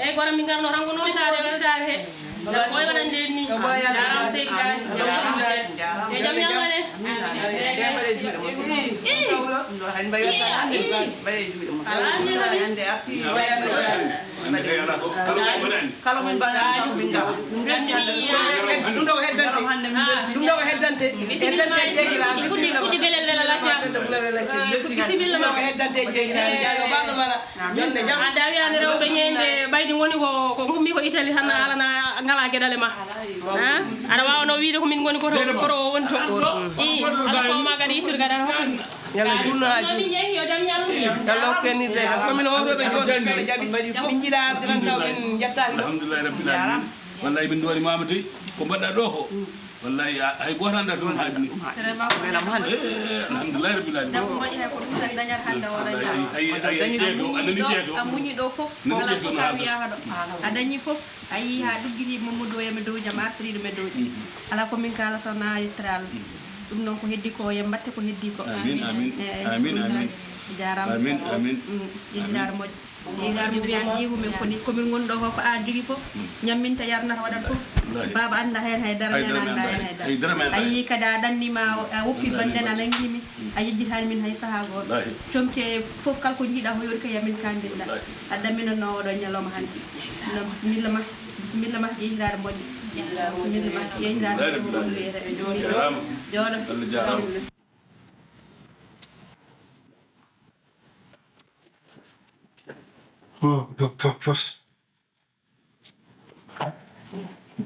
e goram mi ngarno rango non taade weltare he ko yonan denni jaram seydi ga e jam yalla ne kala min bana min gawa dum do heddante jegira kudi belel wela la ca bismillah ma heddante jegira jaago bado mara jonde jam dawi an rewbe nyende baydi woni ko ngummi ko Italy tan alana ngala gedale ma ha ara wawno wiide ko min goni ko wonto ala ko ma gadi itur gada yalla dunaaji min jehi yo jam nyallu yalla penide ko min worobe jodo kala jabi min jida tan taw min jettani alhamdulillah rabbil alamin wallahi bin dori mamati ko badda do ko wallahi ay gotanda don haadni alhamdulillah rabbil alamin dum mo jehe ko dum tan dañal hande wala jam ay jeego adani jeego amuni do fof wala ko kawiya hado adani fof ayi ha duggiri mamudo yame dow jam artiri me dow ala ko min kala tan na yitral dum non ko heddi ko yam batte ko heddi ko amin jaram amin yidar mo yidar mi biyan jiwu men ko ni ko min gondo ko a jogi fof nyamminta yarnata wadat fof baba anda hen hay dara nanda hen ayi kada danni ma woppi banden ala ngimi ayi jitani min hay saha go tomke fof kal ko jida ho yori ka yamin kandida adda min no do nyaloma handi no bismillah ma yidar mo bismillah yidar jodo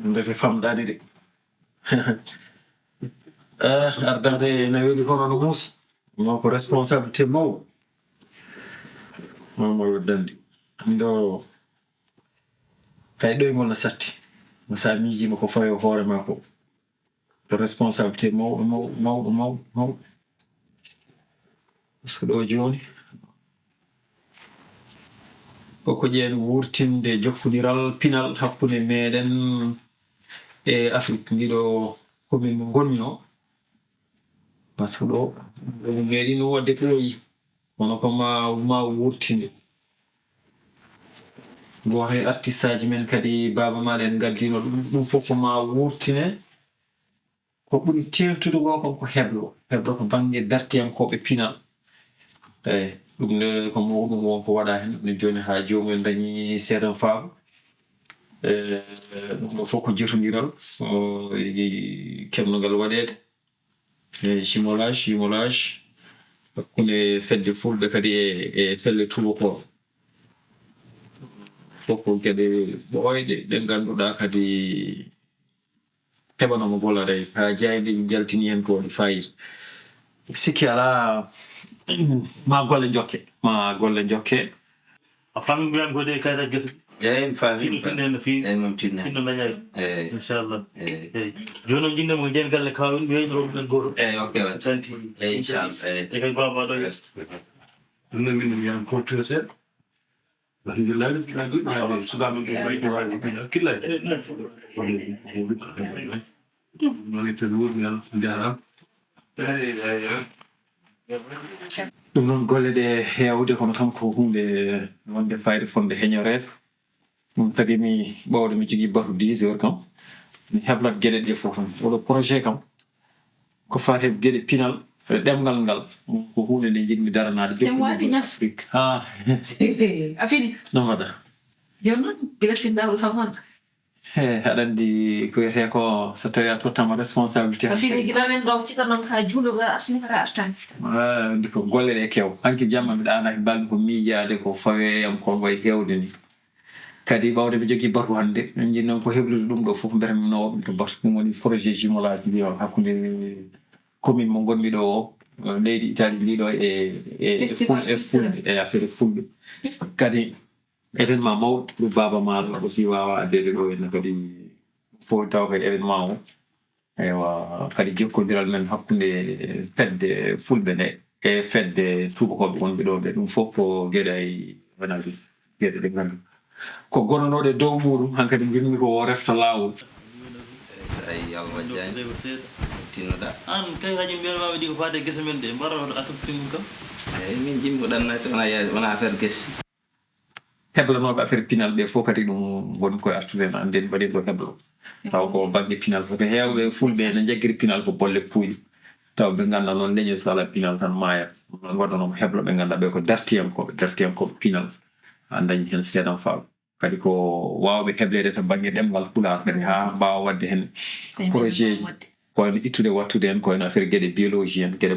ndefe famɗade de ardade no weeli hono no muusi non ko responsabilité mawɗo mamoyo dandi ndo kay ɗoygol no satti no sa miijima ko fayo hoore ma ko ko responsabilité mawɗo par ce que ɗo joni koko ƴeen wurtinde jokkodiral pinal hakkunde meɗen e Afrique ndiɗo commune mo gonmi o par ce que ɗo meeɗino wadde ɓooyi kono ko ma wurtinde go hay artiste aji men kadi baba maɗen gaddino ɗum fof ko ma wurtine ko ɓuri tewtude go kon ko heblo ko banggue dartiyankoɓe pinal eyi ɗum nde ko mawɗum wonko waɗa hen ne joni ha jomumen dañi seeɗan faamu ɗum ɗo fof ko jotodiral kemnogal waɗede jumelage hakkunde fedde fulɓe kadi e felle tubakoɓe fof ko gueɗe ɓooyɗe ɗe ganduɗa kadi heɓanoma gollade ha jayde jaltini hen ko waɗi fayida sikki ala ma golle jokke a fami mbiyan gode kayta gese mi fami fi mom tinna tinno dañay inchallah joni jinde mo den galle kawin mi wayno ɗum goto ok wat inchallah e kay baba ɗo yes ɗum noon min mbiyan culture seeɗa alhamdulillah sukaɓe ɓe ɓayɗo wawi hakkillade noon ittede wuurmi allah jarama ɗum noon golle ɗe hewde kono tan ko hunde wonde fayde fonde heñorede ɗum tagi mi ɓawde mi jogui batu 10 heures kam mi heblat gueɗe ɗe fof tan oɗo projet kam ko fate gueɗe pinal ɗemgal ngal ko hunde nde jiɗmi daranade jokkude Afrique a fini no mbaɗa joni noon guila finndawol kam hon aɗa andi ko wiyete ko so tawi a tottama responsabilité a fini guila men ɗo cikkannoon ha juulo artini kata artani ndi ko golle ɗe kew hanki jamma mbiɗa anaki balɗe ko miijade ko faweyam ko wayi hewde ni kadi ɓawde mi jogui batu hannde min jiɗi noon ko heblude ɗum ɗo fof mbere mi nawa ɗum to batu ɗum woni projet jumelage mbiya hakkude commune mo gonmi ɗo o leydi Italie ndiɗo e fulɓe e affaire fulɓe kadi événement mawɗo ɗum baba maɗo aussi wawa addede ɗo henna kadi fof taw kadi événement o eywa kadi jokkodiral men hakkude fedde fulɓe nde e fedde tubakoɓe wonɓe ɗo ɓe ɗum fof ko gueɗe ay wona gueɗe ɗe gandu ko gonanoɗe dow muɗum hankkadi jinmi ko refta lawol ay yalwa jani tinnoɗa an kay haji mbiyatma waɗi ko fade gese men ɗe mbaɗa a toppiti mum kam eyyi min jimmi ko ɗannate wona affaire guese heblanoɓe affaire pinal ɓe fof kadi ɗum gon koye artude no anden mbaɗi ɗo heblo taw ko banggue pinal ko heewɓe fulɓe ne jagguiri pinal ko bolle puuƴi taw ɓe ganda noon leñol sala pinal tan maaya non waɗanoma heblo ɓe ganda ɓe ko dartiyankoɓe pinal a dañi hen seeɗan faaw kadi ko wawɓe heblede to banggue ɗemgal Pulaar kadi ha mbawa wadde hen projet ji kono ittude wattude hen kono affaire gueɗe biologie en gueɗe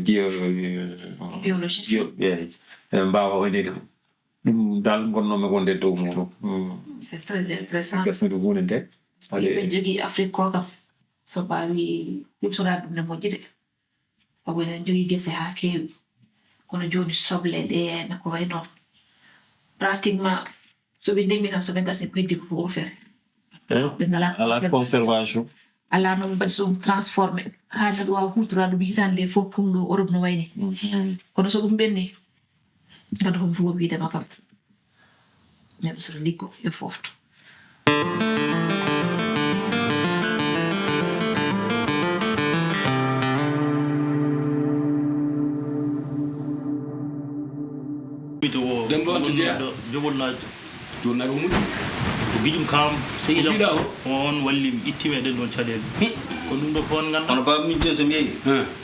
biologie mbawa wonede ɗum dal gonnomi wonde dow muɗum c'est très intéressant gasnude hunde nde ɓe jogui Afrique ko kam so mbawi hutorade ɗum ne moƴƴi de sabu enen jogui guese ha kewi kono joni soble ɗe ne ko way noon pratiquement soɓe ndemmi tan soɓe gasni ko heddi ko fere ɓe ngala ala conservation ala no ɓe mbaɗi so ɗum transformé ha neɗɗo wawa hutorade ɗum hitande fof comme ɗo Europe no wayni kono so ɗum ɓenni gadu ko fuwo wiidema kam neɗɗo soto liggo yo fofto Dembo to jeya jogolnaade jonago muɗi ko bijum kam sehila on walli mi ittime ɗen ɗon caɗele ko ɗum ɗo fof on ganda kono baba min joni so mi yeehi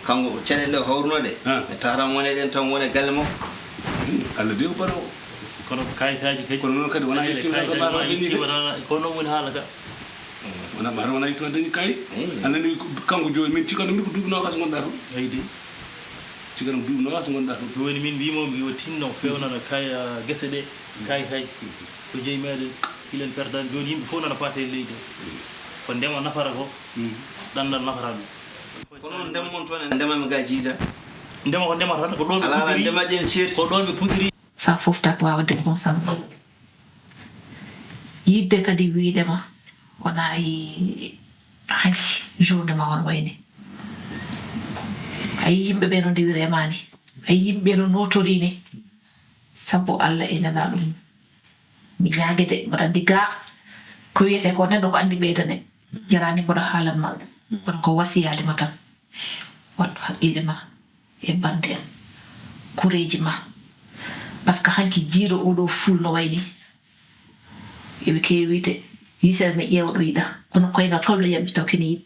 kanko caɗele hawrunoɗe e taran wone ɗen tan wone galle makko Allah dew baro kono kayitaji kadi kono noon kadi wona yettimaɗo mbaɗo dañi ko noon woni haala ka wona mbaɗo wona yettima dañi kay anani kanko joni min cikano mi ko duuɓi nogas gonɗa toon haydi cikano duuɓi nogas gonɗa toon joni min mbimomi yo tinno fewnana kaya guese ɗe kayitaji ko jeeyi meɗen hilen perdani joni yimɓe fof nana paate leydi ko ndema nafara ko ɗandal nafata ɗum kono noon ndema mon toon e ndemami ga jiida ndema ko ndemata tan ko ɗon ala ndema ƴen ceerti ko ɗon ɓe putiri sa foftat wawde on sambo yidde kadi wiidema wona hani journée ma on wayni ayi yimɓe ɓe no ndewiri e mani ayi yimɓe no notori ni sabu Allah inana ɗum mi ñaguede mbaɗa andi ga ko wiyete ko neɗɗo ko andi ɓeydane jarani mboɗo haalanma ɗum kono ko wasiyade ma tan wattu haqqille ma e bande en kureji ma par ce que hanki jiiɗo oɗo ful no wayni eɓe kewi wiide yitere mi ƴeewa ɗo yiɗa kono koygal toble yaɓi taw kene yiɗ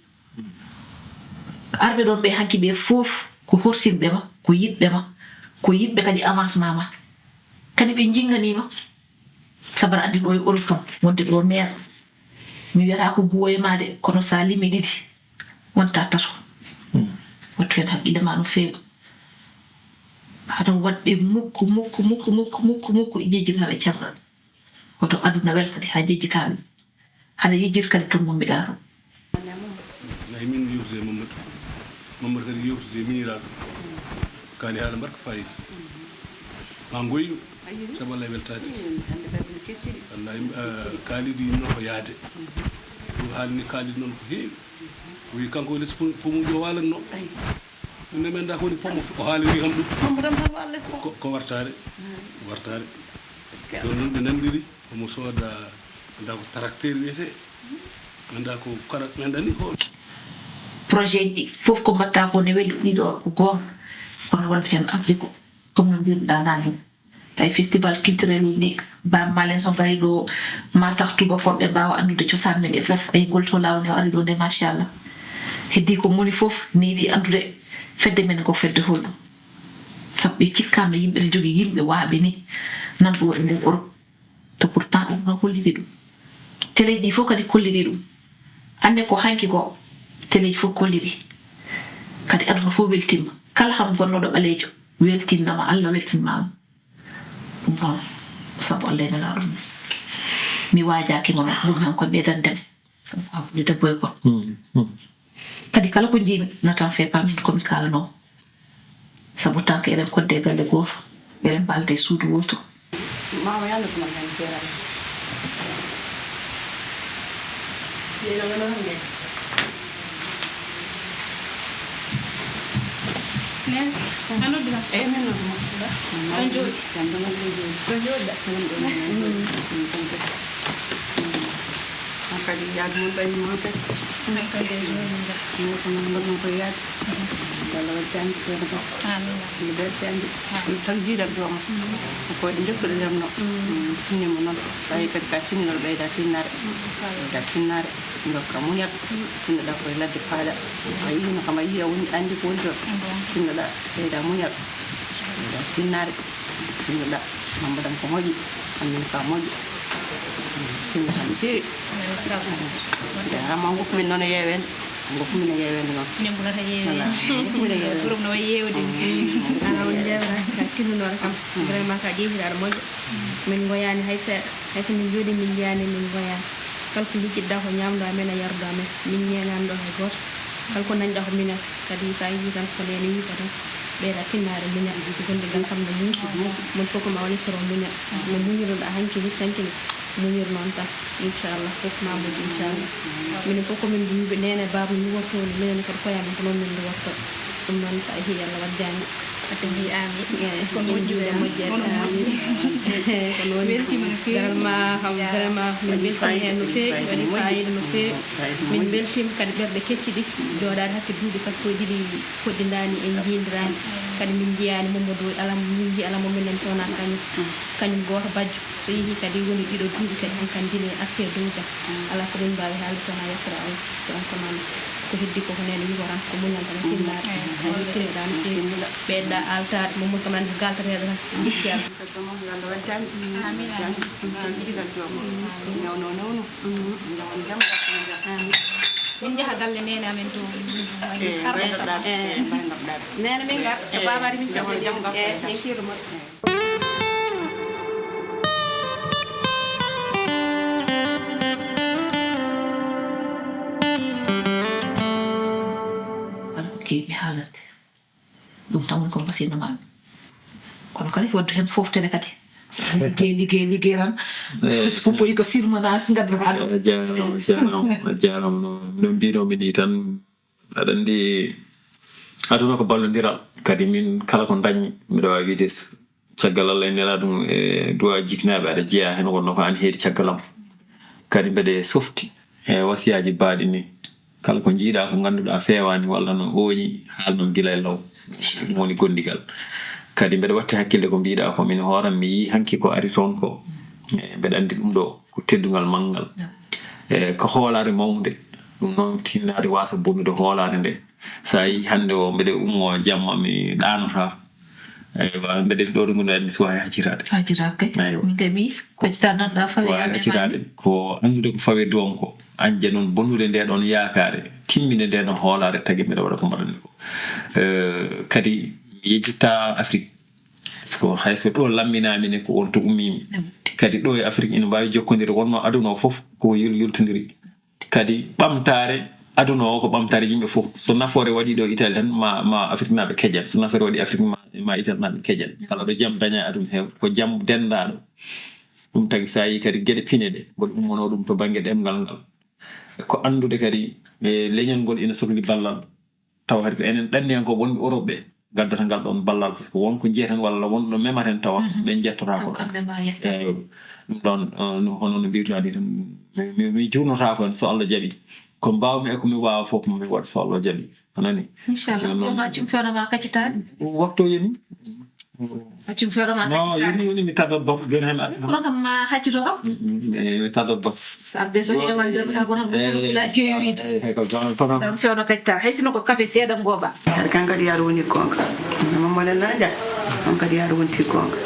arɓe ɗon ɓe hanki ɓe foof ko horsimɓe ma ko yiɗɓe ma ko yiɗɓe kadi avancement ma kadi ɓe jinganima sabara andi ɗo e Europe kam wonde ɗo maire mi wiyata ko buwoye ma de kono sa limi ɗiɗi wonta tato wattu hen haqqille ma no feewi haɗa waɗɓe mukko jejjitaɓe caggal koto aduna wel kadi ha jejjitaɓe haɗa yejjita kadi tommombiɗa to nayi min yewtude Mamadou kadi yewtude miniraɗo kaali haala mbarka fayida ma goyɗum sabu Allah e weltade wallahi kaalidi noon ko yaade ɗum haalni kaalidi noon ko heewi o wi kanko less pomujo walanno ne mi anda ko woni pommo o haaliri kam ɗum ko wartare ɗon noon ɓe nandiri omo sooda anda ko tracteur wiyete anda ko kara mi andani ko projet ji fof ko mbatta ko ne weeli ɗiɗo ko goonga kono wonta hen Afrique comme no mbiruɗa nani tay festival culturel uji Baba Malen so gari ɗo matar tuba koɓe mbawa andude cosaan men e fof ay golto lawni o ari ɗo nde machallah heddi ko moni fof niiɗi andude fedde men ko fedde holɗum sabu ɓe cikkama yimɓe ne jogui yimɓe waaɓe ni nan ɗo e nder Europe te pourtant ɗum no holliri ɗum télé ji fof kadi kolliri ɗum ande ko hanki ko télé ji fof kolliri kadi aduna fof weltima kala ham gonnoɗo ɓaleejo weltinnama Allah weltinmama ɗum noon sabu Allah ene laa ɗum mi waajaki mono ɗum hen ko ɓeydandeme sabu hakkude debbo e gorko kadi kala ko jiimi natan fe pamin komi kalano sabu tan ko eɗen kodde galle goto eɗen balde suudu woto mama yalla ko man jera yelo ngano hande ne anu dina men no da anjo jando ngalo anjo da kadi yaade mon ɓayi mon kadi kadi min ko non gonɗon koye yaade Allah waddani feere ba mi beltandi tan jiiɗat jooma ko waɗi jokkuɗo remno tinnimo noon ɓayi kadi ka tinninol ɓeyda tinnare ɓeyda tinnare dokka muñat tinnoɗa koye ladde paaɗa a yino kam a yiya woni andi ko woni ɗon tinnoɗa ɓeyda muñat ɓeyda tinnare tinnoɗa mambaɗam ko moƴƴi anmin ka moƴƴi tinno tan feewi jarama gokku min noon e yeewende gokku min e yeewende noon nembulata yeewende gokku min e yeewende ɓurum no wayi yeewde ana on jewra ka tinnunore kam vraiment ka ƴeewiraɗo moƴƴo min goyani hay seeɗa hayso min jooɗi min jiyani min goyani kala ko lijiɗɗa ko ñamɗo amen a yardo amen min ñeenani ɗo hay goto kala ko dañɗa ko minen kadi sa yi tan ko nene yiita tan ɓeyɗa tinnare muñal gondigal kam no muusi mon fof ko ma woni soro muñal no muñiruɗa hankini sankini muñir noon tan inchallah fof mamoji inchallah minen fof komin yimɓe nene baba ni wortoni minen kadi koyamen ko noon min worto ɗum noon sa yeehi Allah waddani ate mbi ami ko moƴƴude moƴƴere ami kono weltima no feewi garalma kam vraiment min beltani hen no feewi waɗi fayida no feewi min beltima kadi ɓerɗe kecciɗi jooɗade hakke duuɓi sappo e ɗiɗi poɗɗidani en jiidirani kadi min jiyani Mamadou alam min ji alamo minen towna kañum goto bajjo so yeehi kadi woni ɗiɗo duuɓi kadi hankan dine accès dow jam ala ko ɗen mbawi haalde sona yettora on on commande ko heddi ko nene wigoran ko muñal tan tinnade tinnoɗa no feewi ɓeyɗa altade mo musa man galtateɗo tan jikki Allah Allah waddani amin jiiɗigal jooma ñawno nawno jawon jam min jaha galle nene amen to baynoɗa nene min gar e babari min jam jam gam e kiiru mo keeɓi haalande ɗum tan woni ko basino maɓe kono kadi waddu hen foftede kadi liggey tan so ɓoyi ko sirmana gaddaɗo jarama no mbinomi ni tan aɗa andi aduna ko ballodiral kadi min kala ko dañi mbiɗa wawi wiide caggal Allah e nela ɗum e duwa jiknaɓe aɗa jeeya hen wonno ko an heedi caggalam kadi mbeɗe softi e wasiyaji baaɗi ni kala ko jiiɗa ko ganduɗa fewani walla no ooñi haalnon gila e law ɗum woni gondigal kadi mbeɗa watti hakkille ko mbiɗa ko min hooram mi yi hanki ko ari toon ko mbeɗa andi ɗum ɗo ko teddugal manggal e ko hoolare mawde ɗum noon tinnade wasa bonnude hoolare nde sa yi hande o mbeɗe ummo jamma mi ɗanota eywa mbeɗe ɗo ɗo gonɗa andi suwa haccirade min kay mi koccita nanɗa fawe haccirade ko andude ko fawe doon ko anje noon bonnude nde ɗon yaakare timminde nde ɗon hoolare tagi mbeɗa waɗa ko mbaɗanmi ko kadi mi yejjitta Afrique ko hayso ɗo lamminamine ko on to ummimi kadi ɗo e Afrique ina mbawi jokkodire wonno aduna o foof ko yultodiri kadi ɓamtare aduna o ko ɓamtare yimɓe fof so nafoore waɗi ɗo Italie tan ma Afrique naɓe keƴan so nafoore waɗi Afrique ma Italie naɓe keƴan kala ɗo jaam daña aduna heew ko jaam dendaɗo ɗum tagi sa yi kadi gueɗe pine ɗe mboɗo ummono ɗum to banggue ɗemgal ngal ko andude kadi leñol ngol ina sohli ballal taw hadi ko enen ɗanni hen ko wonɓe Europe ɓe gaddata ngal ɗon ballal par ce que wonko jiyeten walla wonɗo mematen tawa ɓe jettota ko ɗum ɗon hono no mbirtani tan mi jurnota ko so Allah jaaɓi ko mbawmi e komi wawa fof mi waɗa so Allah jaaɓi anani inchallah yo maccum fewnama kaccitade waktu yoni haccum fewnama kaccitade yoni mi taddat bof joni hen ɗum kam ma haccito kam mi taddat bof sabde so ƴewande ha gono la keewide ɗum fewno kaccitade hay sino ko café seeɗa gooɓa har kan kadi yaaro woni gonga mamole naja on kadi yaaro wonti gonga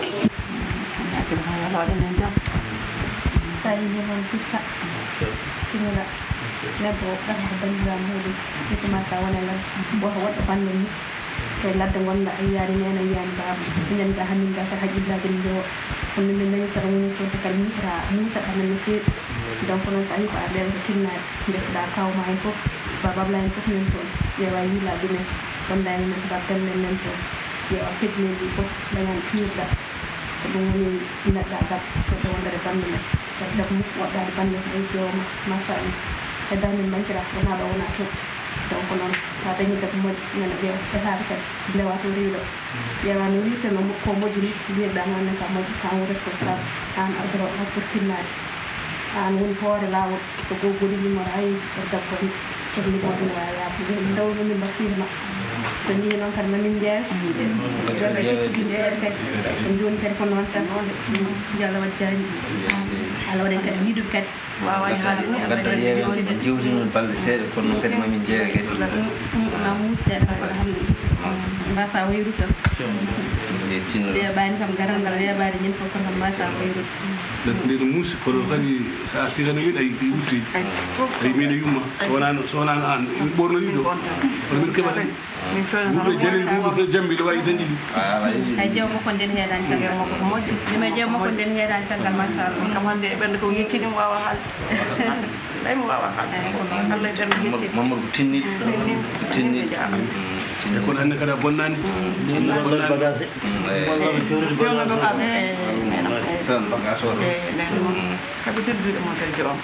lebbo ɗaɗa bandiraam hoɗi hitomata wona lad woto woɗɗo bande ni koye ladde gonɗa a yiyani nene a yiyani baaba ñanda hannin ga kadi haqillaji ne ndewo kono min dañi saɗa woni sodde kadi musata men no feewi donc noon so a yi ko a ɗewa ko tinnade ndetoɗa kawma hen fof bababla hen fof men toon ƴeewa yiilaɓe men gonda hen men bab bellen men toon ƴeewa fedneji fof dañan piirɗa ko ɗum woni neɗɗa gab koɗo wondere bande men kadi dab mukk waɗɗade bande so ɗay jewma machallah heddani min mankira wona ɗo wona toon donc noon sa dañi kadi moƴƴi nana ƴeewa defade kadi ndewa to riiɗo ƴeewa no wiiteno ko moƴƴi ni mbiyirɗa noon ka moƴƴi ka responsable an ardoro pour tinnade an woni hoore laawol ko goggori numéro ay dabbo ni sohli mo dina yaatu ndaw ni mbasirma so ni non kan mamin jeeya jobe ci ndeer kay joni kay ko non tan on jalla wajjani ala waden kay lidu kat wawa haali gadda yeewe jiwti non balde seede kono non kadi mamin jeeya kadi na mutte alhamdulillah mbasa wayru tan ya baani kam garan ngal ya baani ñen fo ko kam mbasa wayru dan ndi no musi ko kadi sa tigana wi ay wuti ay mi ne yuma sona an borno yido ko min kebata min to jeli ko jambi do way dañi ay jew mo ko den heedan tagal mo ko moddi dima jew mo ko den heedan tagal masha Allah kam hande bende ko yettini wawa hal ay mo wawa hal Allah tan yettini mamadou tinni e ko anne kada bonnani wallal bagage jono do ka tan bagage o habitude bi mo tan jom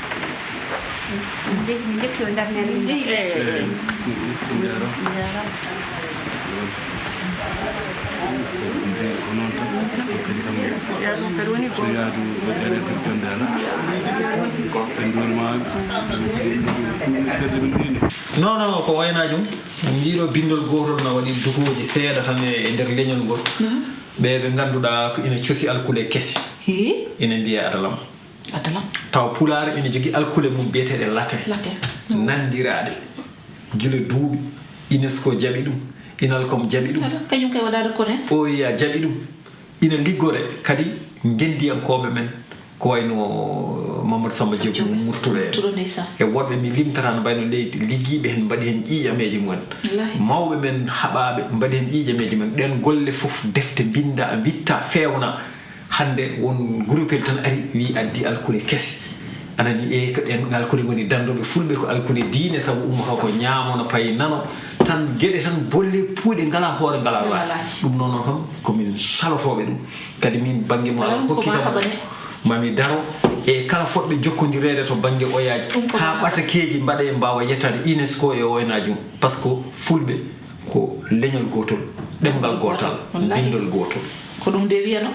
mi dekki o darne ni non non ko waynajum jiiɗo bindol gotol na waɗi dugoji seeɗa tan e nder leñol ngol ɓe ganduɗa ko ina cosi alkule kese ina mbiya adalam taw pulaar ina jogui alkule mum biyeteɗe latin nandiraɗe guila duuɓi UNESCO jaaɓi ɗum inalcom jaaɓi ɗum kañum kay waɗa reconnait oya jaaɓi ɗum ina liggore kadi gendiyankoɓe men ko wayno Mamadou Samba Diop murtuɓe e woɗɓe mi limtata no mbayno leydi liggiɓe hen mbaɗi hen ƴiƴameji mumen mawɓe men haɓaɓe mbaɗi hen ƴiƴameji men ɗen golle foof defte binda witta fewna hande won groupe tan ari wi addi alkule kese anani e ko ɗen alkule goni dandoɓe fulɓe ko alkule diine saabu ummata ko ñaamono payi nano tan gueɗe tan bolle puuɗe ngala hoore ngala waati ɗum noon kam komin salotoɓe ɗum kadi min banggue mo ala hokkitamo mami daro e kala fotɓe jokkodirede to banggue oyaji ha ɓatakeji mbaɗe mbawa yettade UNESCO e waynaji mum par ce que fulɓe ko leñol gotol ɗemgal gotal bindol gotol ko ɗum de wiyano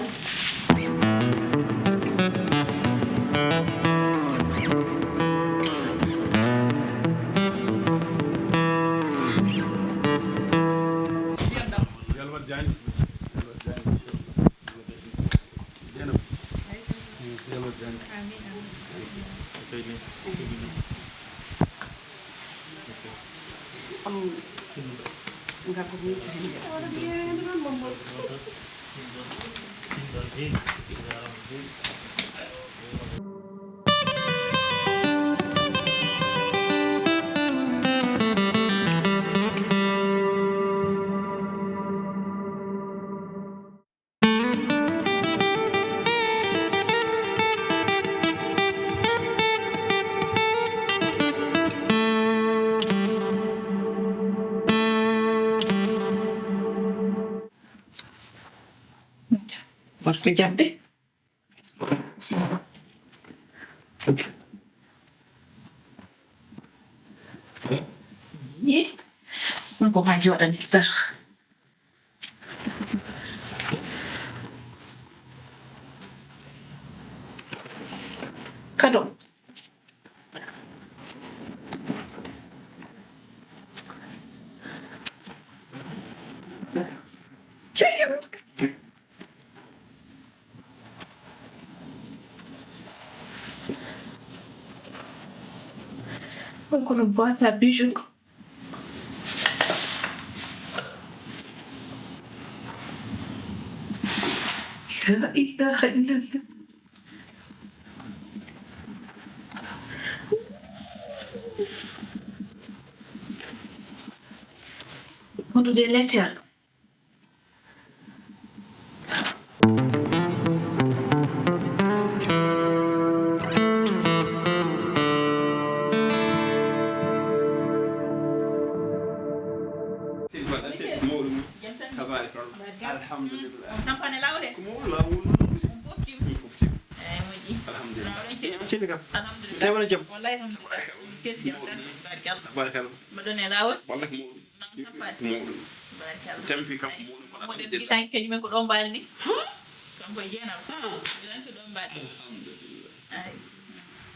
warɓe jabde ye ɗum ko ma joɗani ɗar kado encore une boîte à bijoux. La ilaha illallah. On doit des lettres.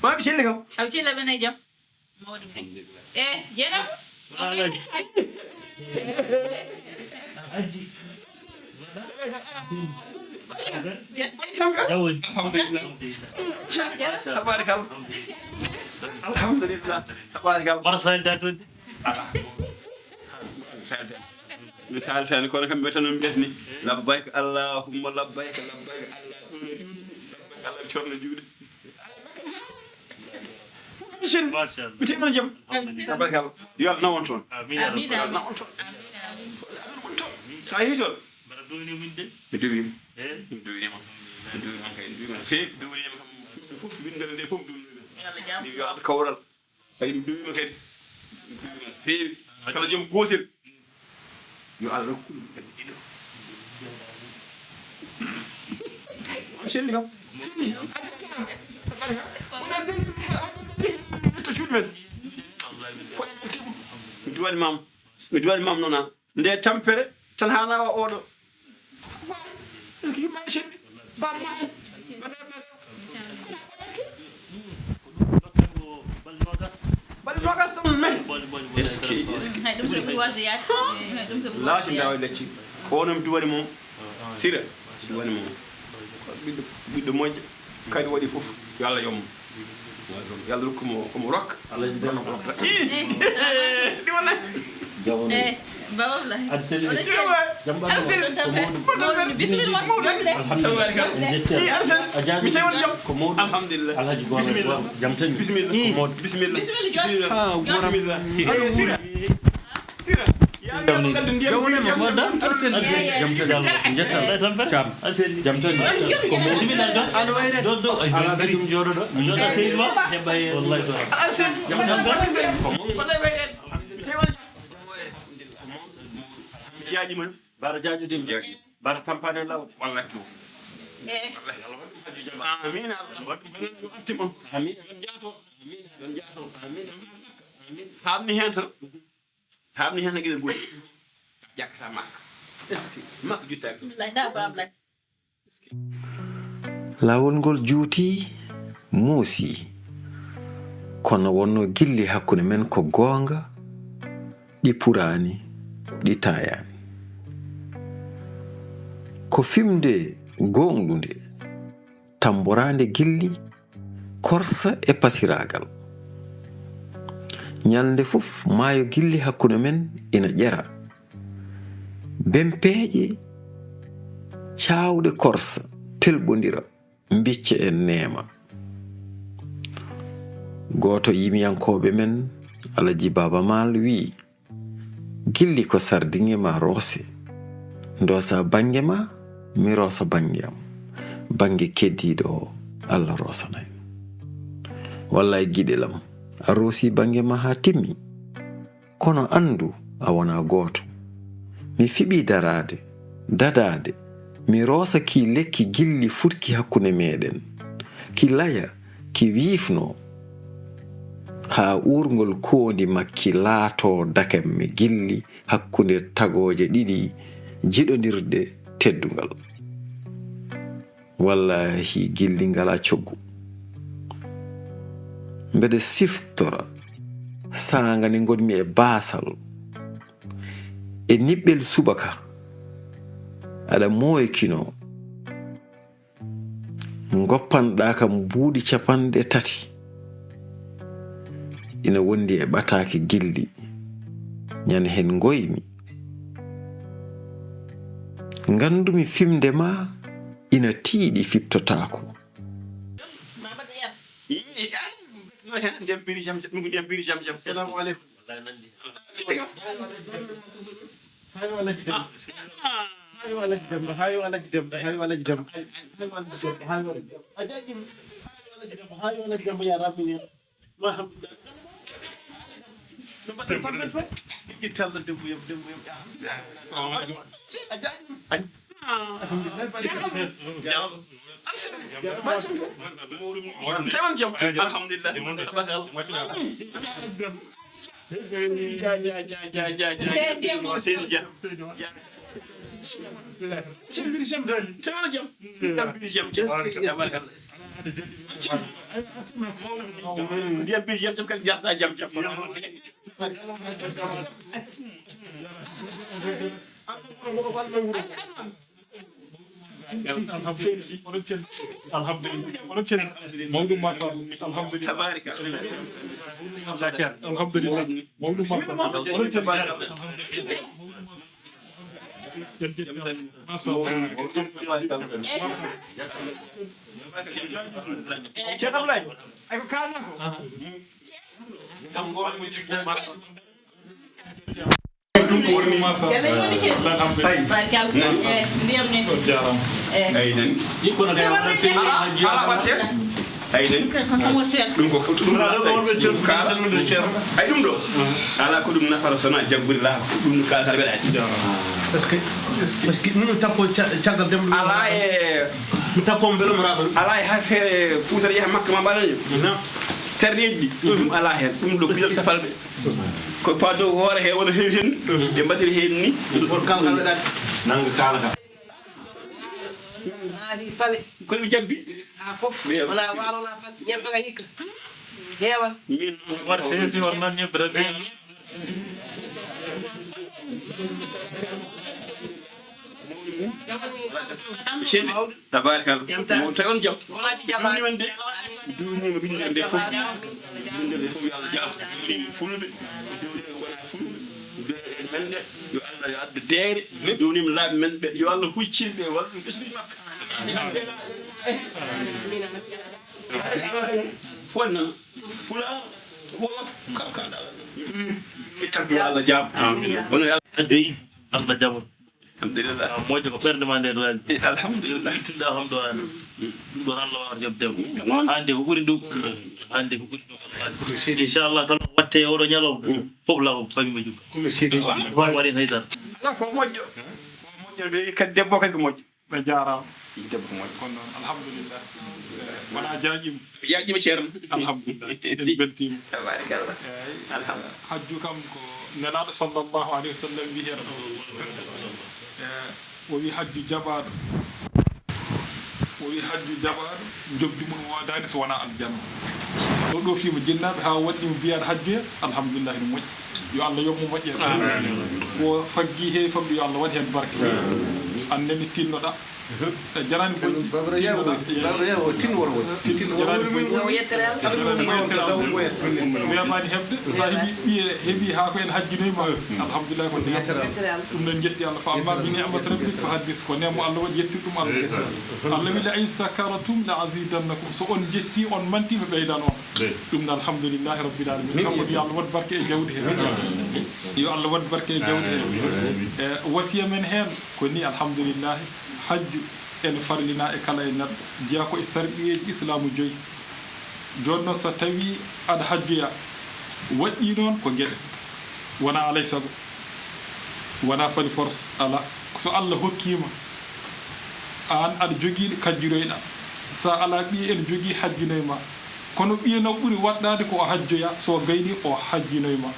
ما بيشيل لكم أبشي لا بنا يجم إيه جنب الحمد لله تبارك الله الحمد لله تبارك الله مرة سهل تاكل مثال ثاني كون كم بيتنا بيتني لبيك اللهم لبيك لبيك الله شلون جودي ما شاء الله بتي من جم تبارك الله يلا نوانتون آمين يا رب العالمين سايتول بردوني من دل بدوي إيه بدوي ما بدوي ما كاين بدوي ما في بدوي ما فوف بندل دي فوف بدوي يا كورال اي بدوي ما كاين في كلا جم كوسل يو الله كل شيل لكم midwal mam nona nde tampere tan hana o odo bal nogas tam men la ci daw lecci ko non duwani mom sira duwani mom biddo mojje kadi wadi fof yalla yom yalla ko mo rok Allah dana ko rok di wala إيه بابا لا أرسل أرسل بسم الله الحمد لله الحمد لله بسم الله جمتني بسم الله بسم الله بسم الله سيرا سيرا يا جوني ما دا ارسل جمتني جتا لا تنفر ارسل جمتني بسم الله انا وير دو انا بدي جورو دو سيما والله ارسل جمتني jaaji man bara jaaji dim jaaji bara tampane law wallahi to amin Allah yu atimo amin don jaato amin hamni hen gidel boy jakata mak mak jutta bismillah da babla lawol ngol juuti muusi kono wonno gilli hakkunde men ko goonga ɗi purani ɗi tayani ko fimde gonɗude tamborande gilli korsa e pasiragal ñalde fof maayo gilli hakkunde men ina ƴera bempeeje caawɗe korsa pelɓodira bicce en neema goto yimiyankoɓe men Alaji Baba Mal wi gilli ko sardiŋe ma roose ndosa bange ma mi rosa bange am bange keddiɗo o Allah rosanay wallay giɗelam a roosi bange ma ha timmi kono andu a wona goto mi fiɓi dadade mi rosa ki lekki gilli furki hakkunde meɗen ki laya ki wiifno ha urngol kondi makki laato dakemme gilli hakkunde tagoje ɗiɗi jiɗodirde teddungal wallahi gilli ngala coggu mbede siftora sanga ni gonmi e basal e niɓɓel subaka aɗa moykino goppanɗa kam buuɗi 3 ina wondi e ɓatake gilli ñande hen goymi ngandumi fimde ma ina tiiɗi fittotako assalamu alaikum ndiyam bi yam kadi jarta jam jam parce que nous tappo caggal dem ala e mi tappo belum raɓa ala e ha feere puusata yaha makka ma mbaɗaño serreji ɗum ala hen ɗum ɗo bisal safalɓe ko paado hoore he wona heewi hen ɓe mbaɗiri hen ni won kala ka weɗade nanga kala ka ari fale ko ɓe jabbi ha fof wala walola fal ñemɓe ga hikka heewal min war sesi war nan ñebbe tan Sini, tabarakallah. Mo tayon jam. Duni wende. Duni mo bindi wende fof. Bindi wende fof yalla jam. Duni fulbe. Duni mende yo Allah ya adde deere. Duni mi laabi men be yo Allah huccirbe wal bismi makka. Fonna fula wala kakada. Itak ya Allah jam. Amin. Ono ya adui Allah jam. Alhamdulillah. Moƴƴo ko ɓerde ma nde ɗo waɗi alhamdulillah ittuɗa kam ɗo an ɗum ɗon Allah wawa jabde hande ko ɓuri ɗum hande ko ɓuri ɗum inchallah kala watte oɗo ñalawma fof law famima jugga waɗen haydara ko moƴƴo moƴƴo ɓe kadi debbo kadi ko moƴƴo ɓe jarama debbo ko moƴƴo kono noon alhamdulillah wona jaƴima jaƴima ceerno alhamdulillah en beltima tabarakallah alhamdulillah hajju kam ko nelaɗo sallllahu alayhi wa sallam wi hen o wi hajju jaɓaɗo jobdi mum wodani so wona aljanna ɗo ɗo fima jinnaɓe ha waɗɗimo mbiyaɗo hajju he alhamdulillah ene moƴƴi yo Allah yobmo moƴƴere ko faggi he famɗi yo Allah waɗi hen barke annene tinnoɗa jarani ko babra yawo tin woro wiyamani hebde sa heeɓi ha ko en hajjinoyma alhamdulillah ko ɗum noon jetti Allah fa amma bi ni'mat rabbik fa haddis ko nemo Allah waɗi yetti ɗum Allah wi la in sakaratum la azidannakum so on jetti on manti mi ɓeydan on ɗum no alhamdulillahi rabbil alamin kanko yo Allah waɗ barke e jawdi he yo Allah waɗ barke e jawdi he wasiya men hen ko ni alhamdulillah hajju en farlina e kala e neɗɗo jeeya ko e sarɗiyeji islamu joyi joni noon so tawi aɗa hajjoya waɗɗi noon ko gueɗe wona alay sago wona fali force ala so Allah hokkima an aɗa joguiɗo kajjiroyɗa sa ala ɓiye ene jogui hajjinoyma kono ɓiye no ɓuuri waɗɗade ko o hajjoya so gayni o hajjinoyma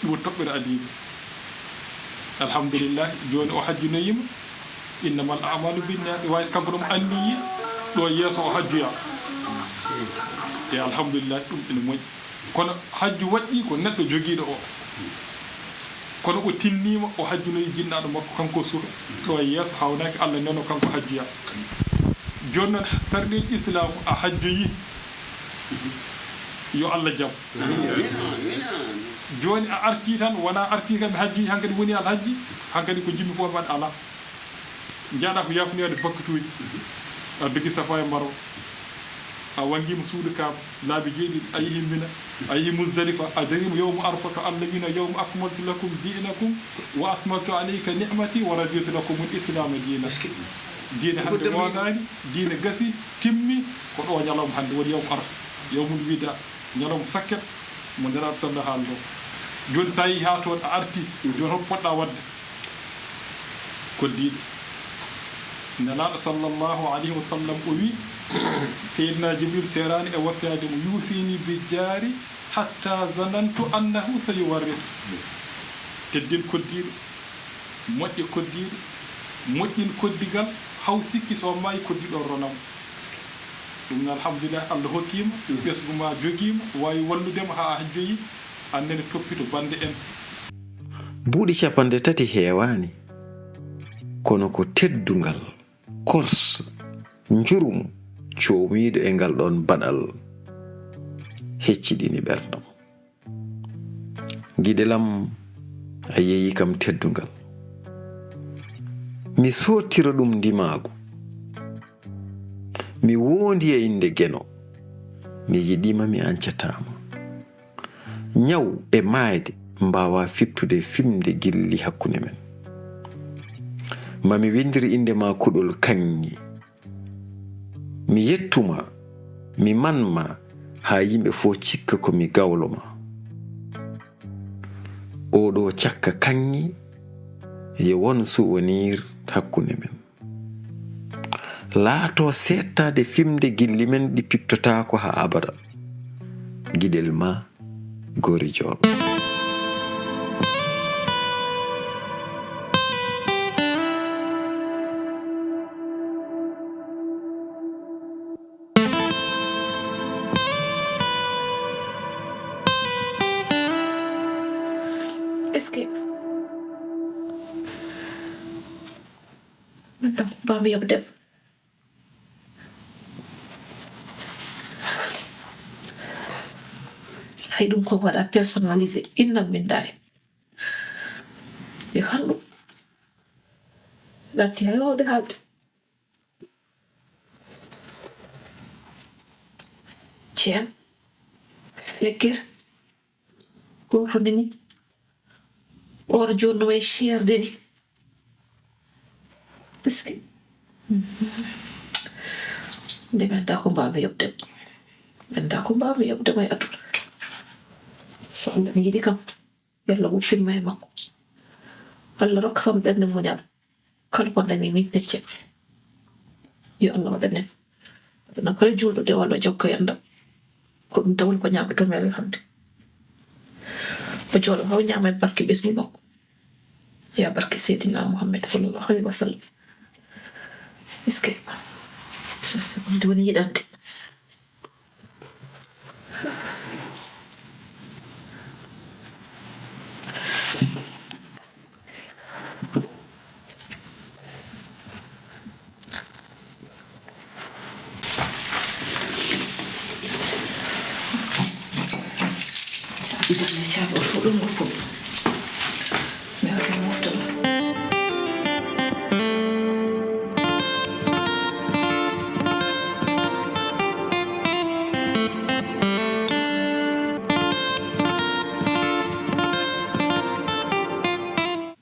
ɗum toɓɓere adiɓe alhamdulillah joni o hajjinoyima innamal a'malu binniyat way kanko ɗum anniyi ɗo yeeso o hajjuya e alhamdulillah ɗum ene moƴƴi kono hajju waɗɗi ko neɗɗo joguiɗo o kono o tinnima o hajjunoyi jinnaɗo makko kanko suuɗo ɗo yeeso hawnaki Allah neno kanko hajjuya joni noon sarɗeji islamu a hajjoyi yo Allah jam joni a arti tan wona arti kam hajji hankadi woni alhaji hankadi ko jimmi fof waɗ ala jaɗa ko yafnoyade bakkatuji a dogi safa e mbaro a wangima suudu kam laabi jeeɗiɗi a yeehi mina a yeehi muzdalifa a darima yawmu arfa to Allah wino yawmu akmaltu lakum dinakum wa atmamtu alayka ni'mati wa raditu lakum al-islama dina diine hande wodani diine gasi timmi ko ɗo ñalawma hande woni yawmu arfa yawmul wida ñalawma sakket mo nderaɗo sallah haali ɗo joni sa yeehi ha toon a arti joni hokko poɗɗa wadde koddiɗo nelaɗo sallllahu alayhi wa sallam o wi seydina jibril serani e wasiyade mo yusini bi jaari hatta zanantu annahu sayuwarris teddin koddiɗo moƴƴe koddiɗo moƴƴin koddigal haw sikki so maayi koddiɗo ronamo ɗum alhamdulillah Allah hokkima ɓesgu ma joguima wawi walludema ha joyi annene toppito bande en buuɗi 3 heewani kono ko teddungal kors njurum coomiiɗo e ngal ɗon baɗal hecciɗini ɓerdam giɗelam a yeeyi kam teddungal mi sottiro ɗum ndimaagu mi wondi e inde geno mi yiɗima mi ancatama nyaw e maayde mbawa fiptude fimde gilli hakkunde men mami windiri inde ma kuɗol kaŋŋi mi yettuma mi manma ha yimɓe fo cikka ko mi gawlo ma oɗo cakka kaŋŋi yo won souvenir hakkunde men laato settade fimde gilli men ɗi piptotako ha abada giɗel ma gori jol Escape. Então, vamos ver o tempo. Hay ɗum ko waɗa personnalisé innal min daye yo hanɗum latti hay wawde haalde ceen lekkere goto ni oro joni no way cherde ni eske nde mi anda ko mbawmi yobde mi anda ko mbawmi yobde may aduna so Allah mi yiɗi kam yalla mo filma e makko Allah rokka kam ɓernde muñal kala ko dañi min necce yo Allah waɗanen waɗana kala julɗude walla jokka yandam ko ɗum tawon ko ñamato mere hande o jooɗo haw ñama e barke ɓesgu makko ya barke seydina Muhammad sallallahu alaihi wa sallam iske ɗum woni yiɗande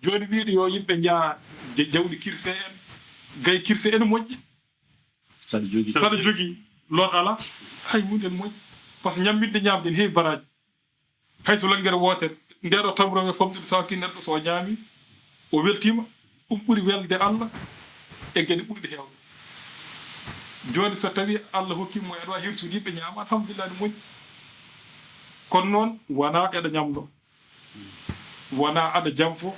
joni wiiɗo yo yimɓe jaa jawɗi kirse en gay kirse ene moƴƴi saɗa jogii lon ala hay hunde ene moƴƴi par ce que ñamminde ñamde ne heewi baraji hay so langguere wootere ndeɗo tamroɓe famɗude saki neɗɗo so ñaami o weltima ɗum ɓuuri welde Allah e gueɗe ɓurɗe hewde joni so tawi Allah hokkimo eɗo wawi hirsude yimɓe ñaama alhamdulillah ne moƴƴi kono noon wona eɗa ñamlo wona aɗa jamfo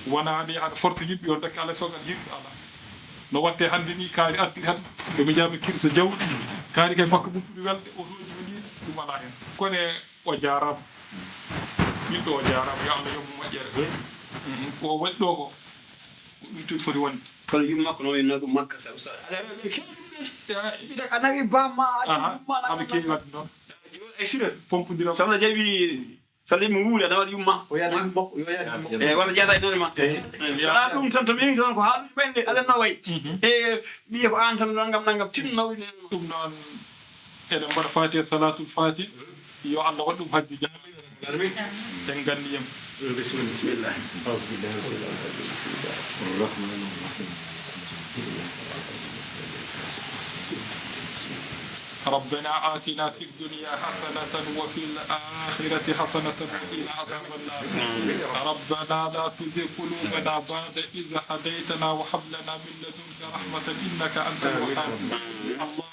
wona aɗa yaha aɗa force yimɓe yo dakke alay sogal hirsa ala no watte hande ni kaari artiri tan ɓe jaami kirso jawɗi kaari kay makko ɗum ɓuuri welde o roji woniɗe ɗum ala hen kono o jarama ɓiɗɗo o jarama yo Allah yommo moƴƴere ko waɗi ɗo ko ɗum tun foti wonde kono yimɓe makko no wayno ɗum makka sa a nawi bamma aɓe keewi wadde noon e sire pompodira sohna jaɓi sala yimɓe wuuri aɗa waɗa yumma e walla jeeyata e none ma soɗa ɗum tan to ɓeewi toon ko haaluji ɓenɗe aɗanno wayi e ɓiye ko an tan naggam tinno ɗum noon eɗen mbaɗa fati salatul fati yo Allah waɗ ɗum hajji jaami en gandiyem bismillah ربنا آتنا في الدنيا حسنة وفي الآخرة حسنة وقنا عذاب النار ربنا لا تزغ قلوبنا بعد إذ هديتنا وهب لنا من لدنك رحمة إنك أنت الوهاب